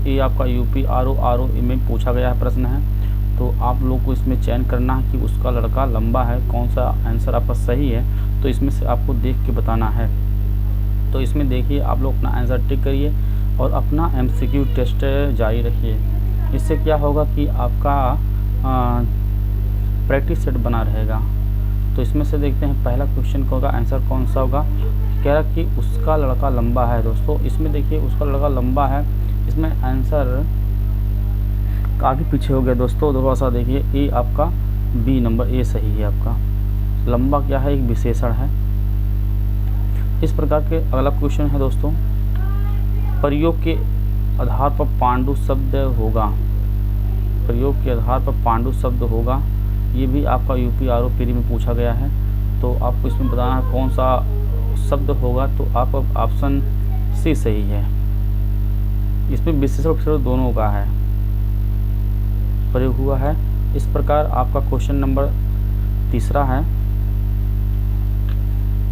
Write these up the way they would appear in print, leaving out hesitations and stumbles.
ये आपका UP R O में पूछा गया है प्रश्न है। तो आप लोग को इसमें चयन करना है कि उसका लड़का लंबा है, कौन सा आंसर आपका सही है, तो इसमें से आपको देख के बताना है। तो इसमें देखिए आप लोग अपना आंसर टिक करिए और अपना MCQ टेस्ट जारी रखिए। इससे क्या होगा कि आपका प्रैक्टिस सेट बना रहेगा। तो इसमें से देखते हैं पहला क्वेश्चन का होगा आंसर कौन सा होगा। कह रहा कि उसका लड़का लंबा है। दोस्तों इसमें देखिए उसका लड़का लंबा है, इसमें आंसर आगे पीछे हो गया दोस्तों। थोड़ा सा देखिए, ए आपका बी नंबर ए सही है आपका। लंबा क्या है, एक विशेषण है। इस प्रकार के अगला क्वेश्चन है दोस्तों, प्रयोग के आधार पर पांडु शब्द होगा। प्रयोग के आधार पर पांडु शब्द होगा, ये भी आपका यूपी आर प्री में पूछा गया है। तो आपको इसमें बताना है कौन सा शब्द होगा। तो आप ऑप्शन सी सही है। इसमें विशेषण उपसर्ग दोनों का है, प्रयोग हुआ है। इस प्रकार आपका क्वेश्चन नंबर तीसरा है।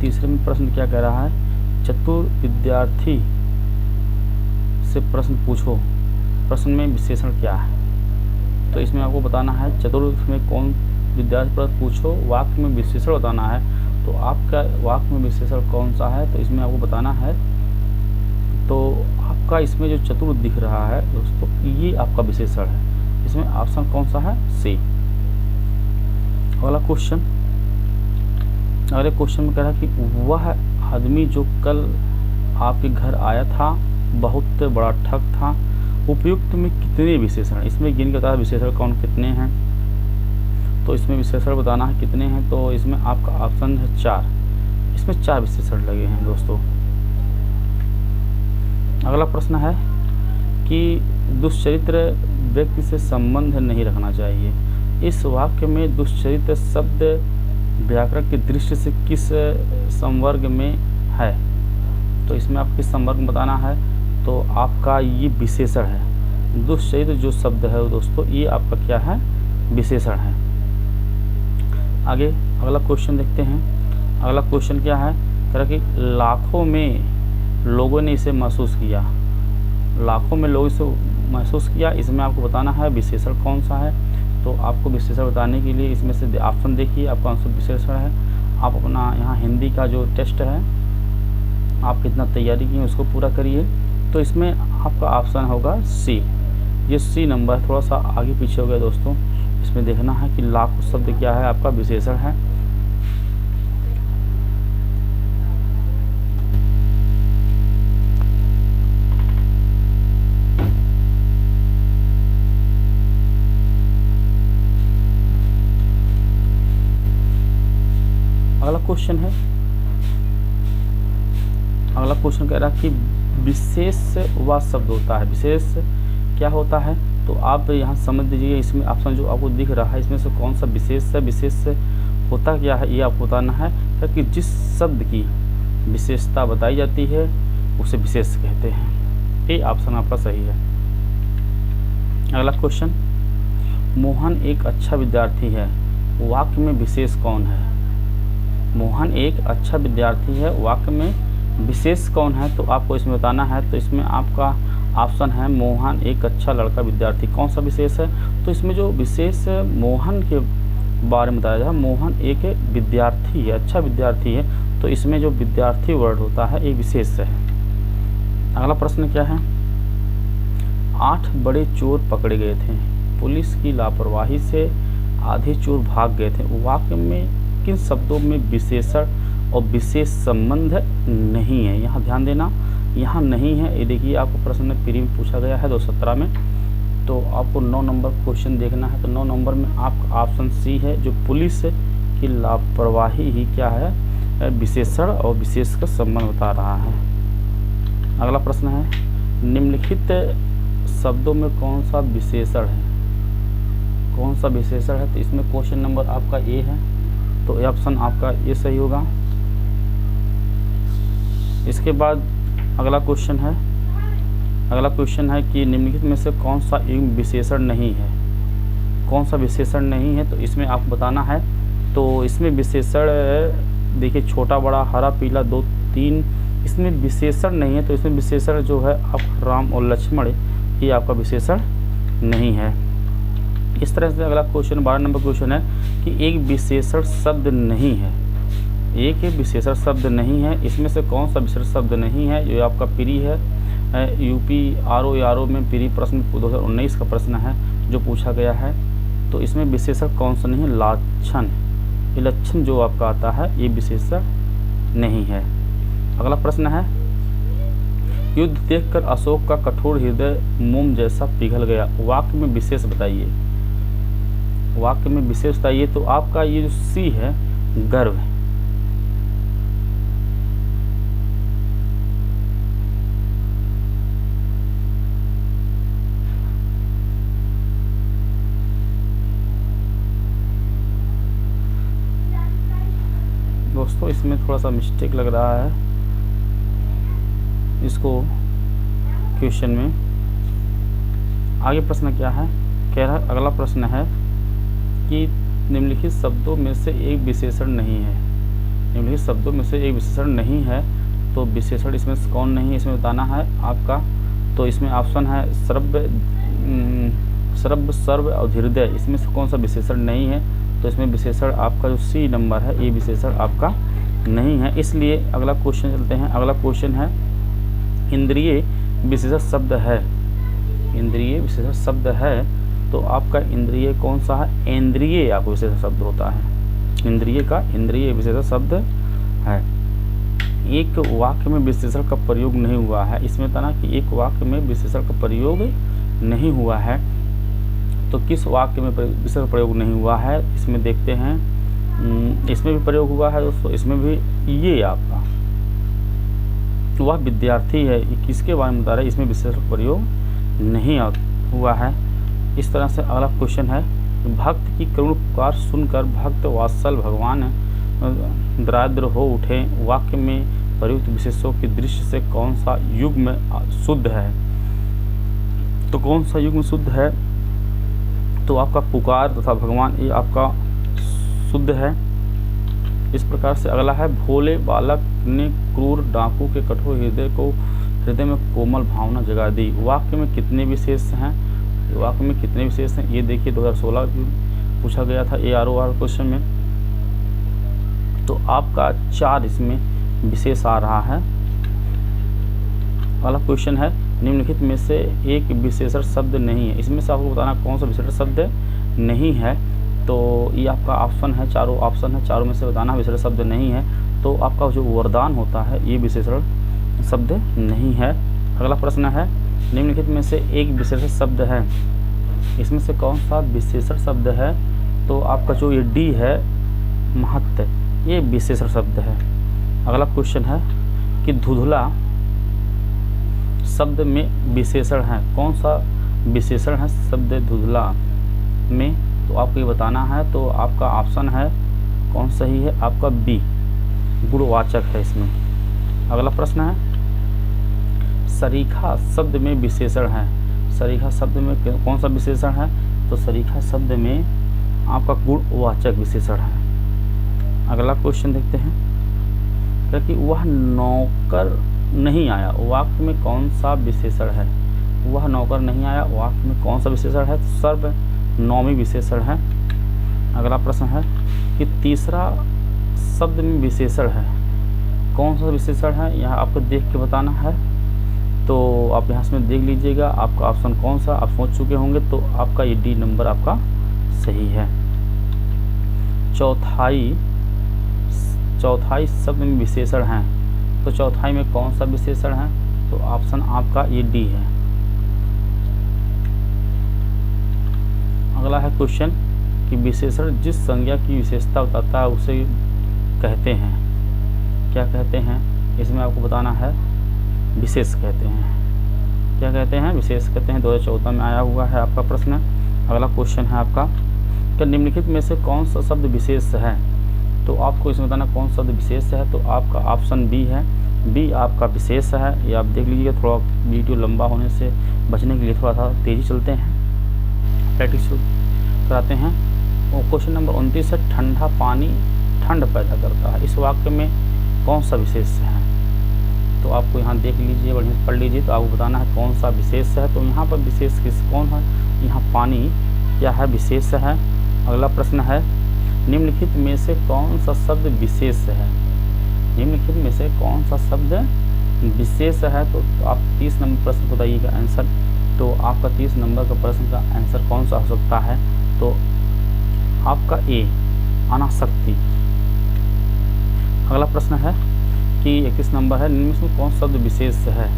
तीसरे में प्रश्न क्या कह रहा है, चतुर विद्यार्थी से प्रश्न पूछो, प्रश्न में विशेषण क्या है। तो इसमें आपको बताना है चतुर में कौन विद्यार्थी प्रश्न पूछो, वाक्य में विशेषण बताना है। तो आपका वाक्य में विशेषण कौन सा है, तो इसमें आपको बताना है। तो आपका इसमें जो चतुर दिख रहा है दोस्तों, ये आपका विशेषण है। इसमें ऑप्शन कौन सा है, सी। अगला क्वेश्चन, अगले क्वेश्चन में कह रहा है कि वह आदमी जो कल आपके घर आया था बहुत बड़ा ठग था। उपयुक्त में कितने विशेषण, इसमें गिन के बता विशेषण कौन कितने हैं। तो इसमें विशेषण बताना है कितने हैं। तो इसमें आपका ऑप्शन है 4। इसमें 4 विशेषण लगे हैं दोस्तों। अगला प्रश्न है कि दुष्चरित्र व्यक्ति से संबंध नहीं रखना चाहिए। इस वाक्य में दुष्चरित्र शब्द व्याकरण की दृष्टि से किस संवर्ग में है। तो इसमें आप किस संवर्ग में बताना है। तो आपका ये विशेषण है। दुष्चरित्र जो शब्द है दोस्तों, ये आपका क्या है, विशेषण है। आगे अगला क्वेश्चन देखते हैं। अगला क्वेश्चन क्या है, कह रहा कि लाखों में लोगों ने इसे महसूस किया। लाखों में लोग इसे महसूस किया, इसमें आपको बताना है विशेषण कौन सा है। तो आपको विशेषण बताने के लिए इसमें से ऑप्शन देखिए, आपका आंसर विशेषण है। आप अपना यहाँ हिंदी का जो टेस्ट है, आप कितना तैयारी की उसको पूरा करिए। तो इसमें आपका ऑप्शन होगा सी। ये सी नंबर थोड़ा सा आगे पीछे हो गया दोस्तों। इसमें देखना है कि लाख शब्द क्या है, आपका विशेषण है। अगला क्वेश्चन है, अगला क्वेश्चन कह रहा है कि विशेष वह शब्द होता है। विशेष क्या होता है, तो आप यहाँ समझ लीजिए। इसमें ऑप्शन जो आपको दिख रहा है, इसमें से कौन सा विशेष है। विशेष होता क्या है, ये आपको बताना है। क्योंकि जिस शब्द की विशेषता बताई जाती है उसे विशेष कहते हैं। ये ऑप्शन आपका सही है। अगला क्वेश्चन, मोहन एक अच्छा विद्यार्थी है, वाक्य में विशेष कौन है। मोहन एक अच्छा विद्यार्थी है, वाक्य में विशेष कौन है। तो आपको इसमें बताना है। तो इसमें आपका ऑप्शन है मोहन एक अच्छा लड़का विद्यार्थी। कौन सा विशेष है, तो इसमें जो विशेष मोहन के बारे में बताया जाए, मोहन एक विद्यार्थी है, अच्छा विद्यार्थी है। तो इसमें जो विद्यार्थी वर्ड होता है ये विशेष है। अगला प्रश्न क्या है, 8 बड़े चोर पकड़े गए थे, पुलिस की लापरवाही से आधे चोर भाग गए थे। वाक्य में किन शब्दों में विशेषण और विशेष संबंध नहीं है। यहाँ ध्यान देना, यहाँ नहीं है। ये देखिए आपको प्रश्न प्री में पूछा गया है 2017 में। तो आपको 9 नंबर क्वेश्चन देखना है। तो 9 नंबर में आपका ऑप्शन सी है, जो पुलिस की लापरवाही ही क्या है, विशेषण और विशेष का संबंध बता रहा है। अगला प्रश्न है, निम्नलिखित शब्दों में कौन सा विशेषण है। कौन सा विशेषण है, तो इसमें क्वेश्चन नंबर आपका ए है। तो ऑप्शन आपका ये सही होगा। इसके बाद अगला क्वेश्चन है, अगला क्वेश्चन है कि निम्नलिखित में से कौन सा एक विशेषण नहीं है। कौन सा विशेषण नहीं है, तो इसमें आपको बताना है। तो इसमें विशेषण देखिए, छोटा बड़ा हरा पीला 2 3, इसमें विशेषण नहीं है। तो इसमें विशेषण जो है आप राम और लक्ष्मण, ये आपका विशेषण नहीं है। इस तरह से अगला क्वेश्चन 12 नंबर क्वेश्चन है कि एक विशेषण शब्द नहीं है, एक विशेषण शब्द नहीं है, इसमें से कौन सा विशेषण शब्द नहीं है? ये आपका प्री है, यूपी आरओ में प्री प्रश्न 2019 का प्रश्न है जो पूछा गया है। तो इसमें विशेषण कौन सा नहीं है? लाक्षण, ये लक्षण जो आपका आता है ये विशेषण नहीं है। अगला प्रश्न है, युद्ध देखकर अशोक का कठोर हृदय मोम जैसा पिघल गया, वाक्य में विशेष बताइए, वाक्य में विशेष बताइए। तो आपका ये जो सी है गर्व, दोस्तों इसमें थोड़ा सा मिस्टेक लग रहा है इसको क्वेश्चन में। आगे प्रश्न क्या है? कह रहा है अगला प्रश्न है कि निम्नलिखित शब्दों में से एक विशेषण नहीं है, निम्नलिखित शब्दों में से एक विशेषण नहीं है। तो विशेषण इसमें कौन नहीं है इसमें बताना है आपका। तो इसमें ऑप्शन है सर्व सर्व और हृदय, इसमें से कौन सा विशेषण नहीं है? तो इसमें विशेषण आपका जो सी नंबर है ये विशेषण आपका नहीं है। इसलिए अगला क्वेश्चन चलते हैं। अगला क्वेश्चन है इंद्रिय विशेषण शब्द है, इंद्रिय विशेषण शब्द है। तो आपका इंद्रिय कौन सा है? इंद्रिय आपको विशेषण शब्द होता है, इंद्रिय का इंद्रिय विशेषण शब्द है। एक वाक्य में विशेषण का प्रयोग नहीं हुआ है, इसमें था ना कि एक वाक्य में विशेषण का प्रयोग नहीं हुआ है। तो किस वाक्य में विशेषण प्रयोग नहीं हुआ है इसमें देखते हैं। इसमें भी प्रयोग हुआ है दोस्तों, इसमें भी। ये आपका वह विद्यार्थी है, ये किसके बारे में बता रहा है? इसमें विशेषण प्रयोग नहीं हुआ है। इस तरह से अगला क्वेश्चन है, भक्त की करुण पुकार सुनकर भक्त वात्सल भगवान द्राद्र हो उठे, वाक्य में प्रयुक्त विशेषों के दृश्य से कौन सा युग्म शुद्ध है? तो कौन सा युग्म शुद्ध है? तो आपका पुकार तथा भगवान ये आपका शुद्ध है। इस प्रकार से अगला है, भोले बालक ने क्रूर डाकू के कठोर हृदय में कोमल भावना जगा दी, वाक्य में कितने विशेष हैं? वाक्य में कितने विशेष हैं ये देखिए, 2016 पूछा गया था AROR क्वेश्चन में। तो आपका 4 इसमें विशेष आ रहा है। अगला क्वेश्चन है, निम्नलिखित में से एक विशेषण शब्द नहीं है, इसमें से आपको बताना कौन सा विशेषण शब्द नहीं है। तो ये आपका ऑप्शन है, चारों ऑप्शन है, चारों में से बताना विशेषण शब्द नहीं है। तो आपका जो वरदान होता है ये विशेषण शब्द नहीं है। अगला प्रश्न है, निम्नलिखित में से एक विशेषण शब्द है, इसमें से कौन सा विशेषण शब्द है? तो आपका जो ये डी है महत्व, ये विशेषण शब्द है। अगला क्वेश्चन है कि धुंधला शब्द में विशेषण है, कौन सा विशेषण है शब्द धुंधला में? तो आपको ये बताना है। तो आपका ऑप्शन है कौन सही है? आपका बी, गुणवाचक है इसमें। अगला प्रश्न है, सरीखा शब्द में विशेषण है, सरीखा शब्द में कौन सा विशेषण है? तो सरीखा शब्द में आपका गुणवाचक विशेषण है। अगला क्वेश्चन देखते हैं, क्योंकि वह नौकर नहीं आया, वाक्य में कौन सा विशेषण है? वह नौकर नहीं आया, वाक्य में कौन सा विशेषण है? सर्वनामी विशेषण है। अगला प्रश्न है कि तीसरा शब्द में विशेषण है, कौन सा विशेषण है? यह आपको देख के बताना है। तो आप यहाँ से देख लीजिएगा आपका ऑप्शन कौन सा आप सोच चुके होंगे। तो आपका ये डी नंबर आपका सही है। चौथाई शब्द में विशेषण है, तो चौथाई में कौन सा विशेषण है? तो ऑप्शन आपका ये डी है। अगला है क्वेश्चन कि विशेषण जिस संज्ञा की विशेषता बताता है उसे कहते हैं, क्या कहते हैं? इसमें आपको बताना है विशेष कहते हैं। क्या कहते हैं? विशेष कहते हैं। 2014 में आया हुआ है आपका प्रश्न। अगला क्वेश्चन है आपका, क्या निम्नलिखित में से कौन सा शब्द विशेष है? तो आपको इसमें बताना कौन सा शब्द विशेष है। तो आपका ऑप्शन बी है, बी आपका विशेष है। ये आप देख लीजिएगा, थोड़ा वीडियो लंबा होने से बचने के लिए थोड़ा सा तेज़ी चलते हैं, प्रैक्टिस कराते हैं। और क्वेश्चन नंबर 29 है, ठंडा पानी ठंड पैदा करता है, इस वाक्य में कौन सा विशेष है? तो आपको यहाँ देख लीजिए, बढ़िया से पढ़ लीजिए, तो आपको बताना है कौन सा विशेष है। तो यहाँ पर विशेष कौन है, यहाँ पानी क्या है, विशेष है। अगला प्रश्न है निम्नलिखित में से कौन सा शब्द विशेष है, निम्नलिखित में से कौन सा शब्द विशेष है। तो आप 30 नंबर प्रश्न बताइएगा आंसर। तो आपका 30 नंबर का प्रश्न का आंसर कौन सा हो सकता है, तो आपका ए अनासक्ति। अगला प्रश्न है कि 21 नंबर है, निम्न में कौन सा शब्द विशेष है,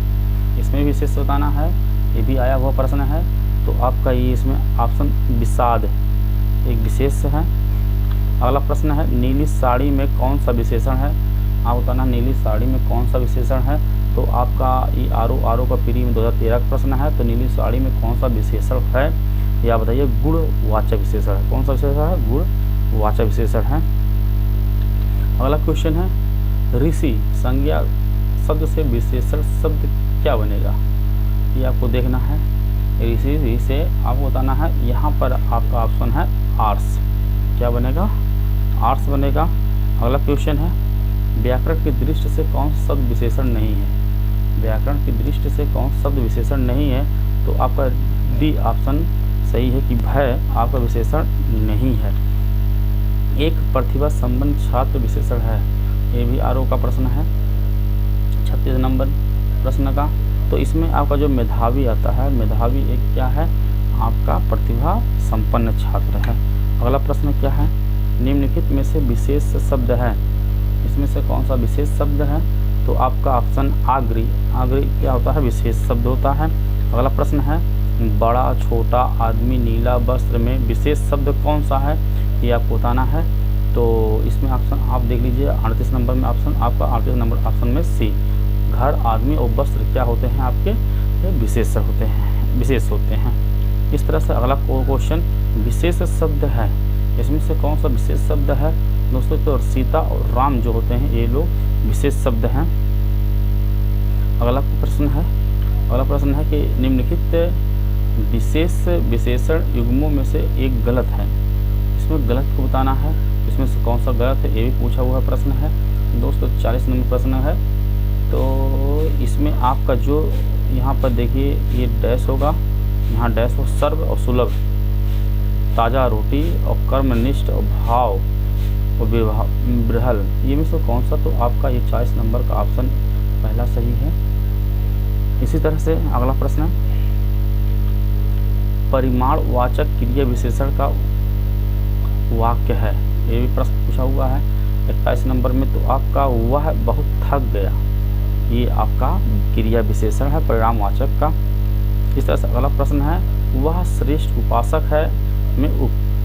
इसमें विशेष बताना है, ये भी आया हुआ प्रश्न है। तो आपका ये इसमें ऑप्शन विषाद एक विशेष है। अगला प्रश्न है नीली साड़ी में कौन सा विशेषण है, आप बताना नीली साड़ी में कौन सा विशेषण है। तो आपका ये आर का प्री में 2013 का प्रश्न है। तो नीली साड़ी में कौन सा विशेषण है, ये आप बताइए। गुणवाचक विशेषण है, कौन सा विशेषण है, गुणवाचक विशेषण है। अगला क्वेश्चन है ऋषि संज्ञा शब्द से विशेषण शब्द क्या बनेगा, ये आपको देखना है। ऋषि से आपको बताना है, यहाँ पर आपका ऑप्शन है आर्ट्स, क्या बनेगा, आर्ट्स बनेगा। अगला क्वेश्चन है व्याकरण की दृष्टि से कौन सा शब्द विशेषण नहीं है, व्याकरण की दृष्टि से कौन सा शब्द विशेषण नहीं है। तो आपका डी ऑप्शन सही है कि भय आपका विशेषण नहीं है। एक प्रतिभा संपन्न छात्र विशेषण है, ये भी आर का प्रश्न है 36 नंबर प्रश्न का। तो इसमें आपका जो मेधावी आता है, मेधावी एक क्या है, आपका प्रतिभा संपन्न छात्र है। अगला प्रश्न क्या है निम्नलिखित में से विशेष शब्द है, इसमें से कौन सा विशेष शब्द है। तो आपका ऑप्शन आगरी, आगरी क्या होता है, विशेष शब्द होता है। अगला प्रश्न है बड़ा छोटा आदमी नीला वस्त्र में विशेष शब्द कौन सा है, ये आपको बताना है। तो इसमें ऑप्शन आप देख लीजिए 38 नंबर में ऑप्शन, आपका 38 नंबर ऑप्शन में सी। घर आदमी और वस्त्र क्या होते हैं, आपके विशेष होते हैं, विशेष होते हैं। इस तरह से अगला क्वेश्चन विशेष शब्द है, इसमें से कौन सा विशेष शब्द है दोस्तों। तो सीता और राम जो होते हैं ये लोग विशेष शब्द हैं। अगला प्रश्न है कि निम्नलिखित विशेष विशेषण युग्मों में से एक गलत है, इसमें गलत को बताना है, इसमें से कौन सा गलत है, ये भी पूछा हुआ प्रश्न है दोस्तों। 40 नंबर प्रश्न है। तो इसमें आपका जो यहाँ पर देखिए ये डैश होगा, यहाँ डैश हो सर्व और सुलभ, ताज़ा रोटी और कर्मनिष्ठ और भाव और बृहल, ये में से कौन सा। तो आपका ये 40 नंबर का ऑप्शन पहला सही है। इसी तरह से अगला प्रश्न है परिमाणवाचक क्रिया विशेषण का वाक्य है, ये भी प्रश्न पूछा हुआ है 21 नंबर में। तो आपका वह बहुत थक गया, ये आपका क्रिया विशेषण है परिणामवाचक का। इस तरह से अगला प्रश्न है वह श्रेष्ठ उपासक है में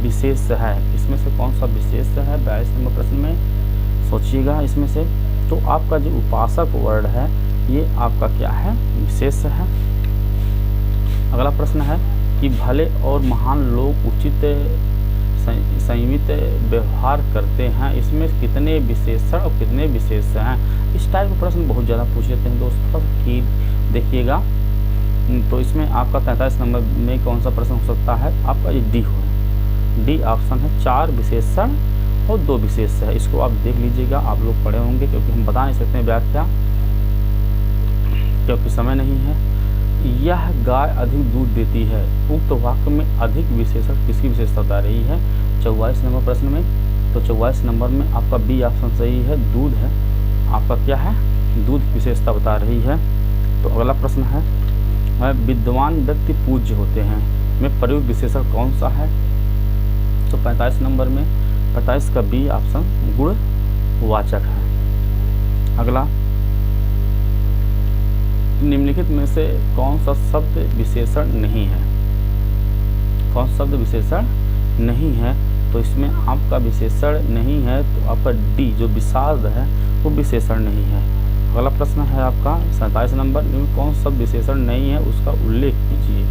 विशेष है, इसमें से कौन सा विशेष है 42 नंबर प्रश्न में सोचिएगा इसमें से। तो आपका जो उपासक वर्ड है ये आपका क्या है, विशेष है। अगला प्रश्न है कि भले और महान लोग उचित संयमित व्यवहार करते हैं, इसमें कितने विशेषण और कितने विशेष हैं। इस टाइप के प्रश्न बहुत ज़्यादा पूछ लेते हैं दोस्तों कि देखिएगा। तो इसमें आपका 43 नंबर में कौन सा प्रश्न हो सकता है, आपका ये डी हो, डी ऑप्शन है 4 विशेषण और 2 विशेष है। इसको आप देख लीजिएगा, आप लोग पढ़े होंगे, क्योंकि हम बता नहीं सकते हैं व्याख्या क्योंकि समय नहीं है। यह गाय अधिक दूध देती है, उक्त वाक्य में अधिक विशेषण किसकी विशेषता बता रही है 44 नंबर प्रश्न में। तो 44 नंबर में आपका बी ऑप्शन सही है, दूध है, आपका क्या है, दूध की विशेषता बता रही है। तो अगला प्रश्न है विद्वान व्यक्ति पूज्य होते हैं में प्रयुक्त विशेषण कौन सा है। तो 45 नंबर में 45 का बी ऑप्शन गुणवाचक है। अगला निम्नलिखित में से कौन सा शब्द विशेषण नहीं है, कौन सा शब्द विशेषण नहीं है। तो इसमें आपका विशेषण नहीं है, तो आपका डी जो विषाद है वो विशेषण नहीं है। अगला प्रश्न है आपका 47 नंबर में कौन सा विशेषण नहीं है उसका उल्लेख कीजिए।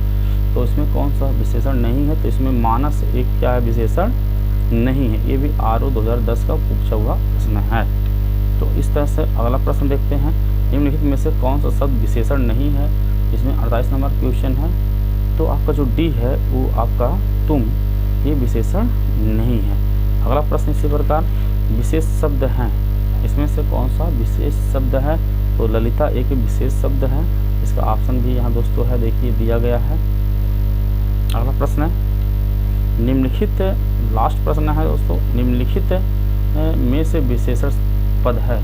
तो इसमें कौन सा विशेषण नहीं है, तो इसमें मानस एक क्या है, विशेषण नहीं है, ये भी आर 2010 का पूछा हुआ प्रश्न है। तो इस तरह से अगला प्रश्न देखते हैं निम्नलिखित में से कौन सा शब्द विशेषण नहीं है, इसमें 48 नंबर क्वेश्चन है। तो आपका जो डी है वो आपका तुम, ये विशेषण नहीं है। अगला प्रश्न इसी प्रकार विशेष शब्द हैं, इसमें से कौन सा विशेष शब्द है, तो ललिता एक विशेष शब्द है, इसका ऑप्शन भी यहाँ दोस्तों है, देखिए दिया गया है। अगला प्रश्न है निम्नलिखित, लास्ट प्रश्न है दोस्तों, निम्नलिखित में से विशेषण पद है,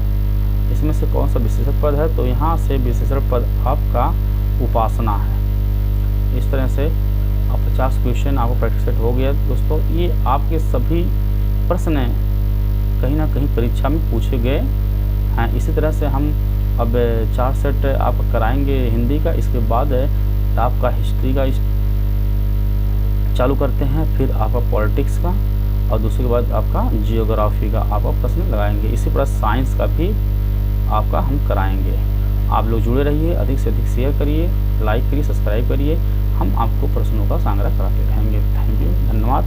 इसमें से कौन सा विशेषण पद है? तो यहाँ से विशेषण पद आपका उपासना है। इस तरह से 50 क्वेश्चन आपको प्रैक्टिस सेट हो गया दोस्तों। ये आपके सभी प्रश्न कहीं ना कहीं परीक्षा में पूछे गए हैं। इसी तरह से हम अब 4 सेट आप कराएंगे हिंदी का, इसके बाद आपका हिस्ट्री का चालू करते हैं, फिर आपका पॉलिटिक्स का, और दूसरे के बाद आपका जियोग्राफी का आपका प्रश्न लगाएंगे। इसी प्रकार साइंस का भी आपका हम कराएंगे। आप लोग जुड़े रहिए, अधिक से अधिक शेयर करिए, लाइक करिए, सब्सक्राइब करिए। हम आपको प्रश्नों का संग्रह कराते रहेंगे। थैंक यू, धन्यवाद।